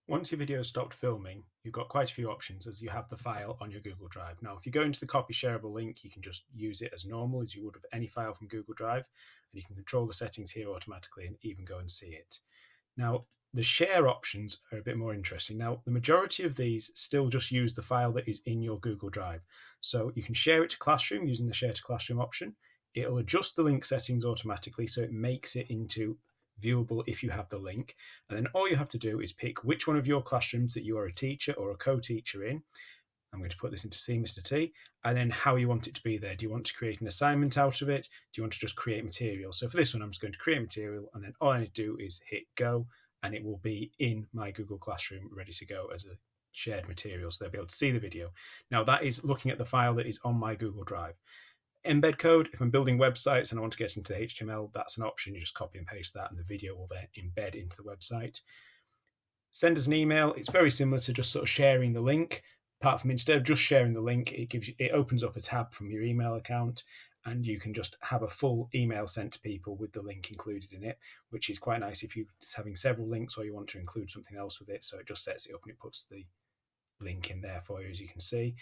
Once your video has stopped filming, you've got quite a few options as you have the file on your Google Drive. Now, if you go into the copy shareable link, you can just use it as normal as you would with any file from Google Drive, and you can control the settings here automatically and even go and see it. Now, the share options are a bit more interesting. Now, the majority of these still just use the file that is in your Google Drive. So you can share it to Classroom using the Share to Classroom option. It'll adjust the link settings automatically, so it makes it into viewable if you have the link. And then all you have to do is pick which one of your classrooms that you are a teacher or a co-teacher in. I'm going to put this into C, Mr. T, and then how you want it to be there. Do you want to create an assignment out of it? Do you want to just create material? So for this one, I'm just going to create material, and then all I need to do is hit go, and it will be in my Google Classroom ready to go as a shared material, so they'll be able to see the video. Now that is looking at the file that is on my Google Drive. Embed code, if I'm building websites and I want to get into the HTML, that's an option. You just copy and paste that and the video will then embed into the website. Send us an email. It's very similar to just sort of sharing the link, apart from instead of just sharing the link, it opens up a tab from your email account and you can just have a full email sent to people with the link included in it, which is quite nice if you're having several links or you want to include something else with it. So it just sets it up and it puts the link in there for you, as you can see.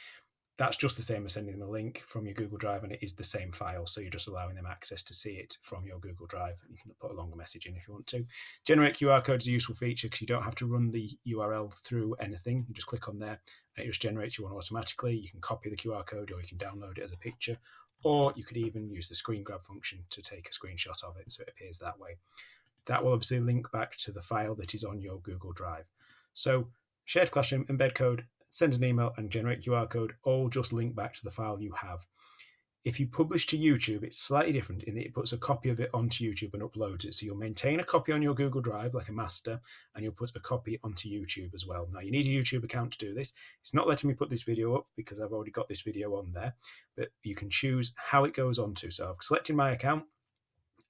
That's just the same as sending them a link from your Google Drive, and it is the same file. So you're just allowing them access to see it from your Google Drive. You can put a longer message in if you want to. Generate QR code is a useful feature because you don't have to run the URL through anything. You just click on there and it just generates you one automatically. You can copy the QR code or you can download it as a picture, or you could even use the screen grab function to take a screenshot of it so it appears that way. That will obviously link back to the file that is on your Google Drive. So shared classroom, embed code, send an email and generate QR code, all just link back to the file you have. If you publish to YouTube, it's slightly different in that it puts a copy of it onto YouTube and uploads it. So you'll maintain a copy on your Google Drive, like a master, and you'll put a copy onto YouTube as well. Now, you need a YouTube account to do this. It's not letting me put this video up because I've already got this video on there, but you can choose how it goes onto. So I've selected my account.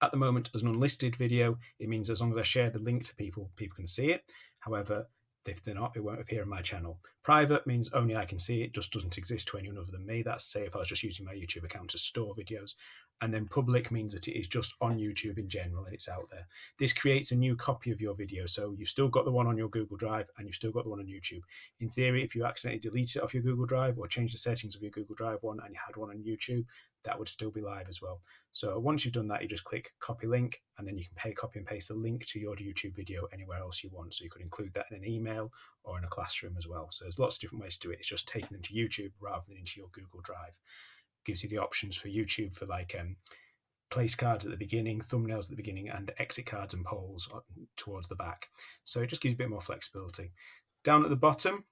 At the moment, as an unlisted video, it means as long as I share the link to people, people can see it. However, if they're not, it won't appear on my channel. Private means only I can see it, just doesn't exist to anyone other than me. That's, say, if I was just using my YouTube account to store videos. And then public means that it is just on YouTube in general and it's out there. This creates a new copy of your video. So you've still got the one on your Google Drive and you've still got the one on YouTube. In theory, if you accidentally delete it off your Google Drive or change the settings of your Google Drive one and you had one on YouTube, that would still be live as well. So once you've done that, you just click copy link and then you can copy and paste the link to your YouTube video anywhere else you want. So you could include that in an email or in a classroom as well. So there's lots of different ways to do it. It's just taking them to YouTube rather than into your Google Drive. Gives you the options for YouTube for like place cards at the beginning, thumbnails at the beginning, and exit cards and polls towards the back. So it just gives you a bit more flexibility. Down at the bottom,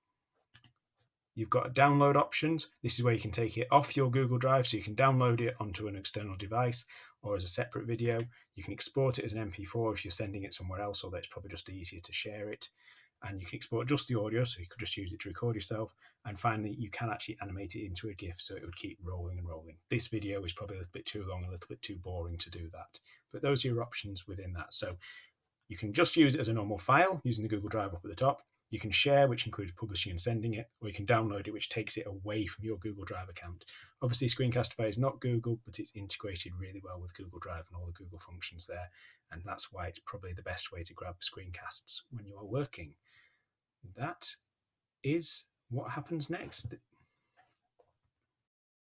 you've got download options. This is where you can take it off your Google Drive, so you can download it onto an external device or as a separate video. You can export it as an MP4 if you're sending it somewhere else, although it's probably just easier to share it. And you can export just the audio, so you could just use it to record yourself. And finally, you can actually animate it into a GIF, so it would keep rolling and rolling. This video is probably a little bit too long, a little bit too boring to do that. But those are your options within that. So you can just use it as a normal file using the Google Drive up at the top. You can share, which includes publishing and sending it, or you can download it, which takes it away from your Google Drive account. Obviously, Screencastify is not Google, but it's integrated really well with Google Drive and all the Google functions there. And that's why it's probably the best way to grab screencasts when you are working. That is what happens next.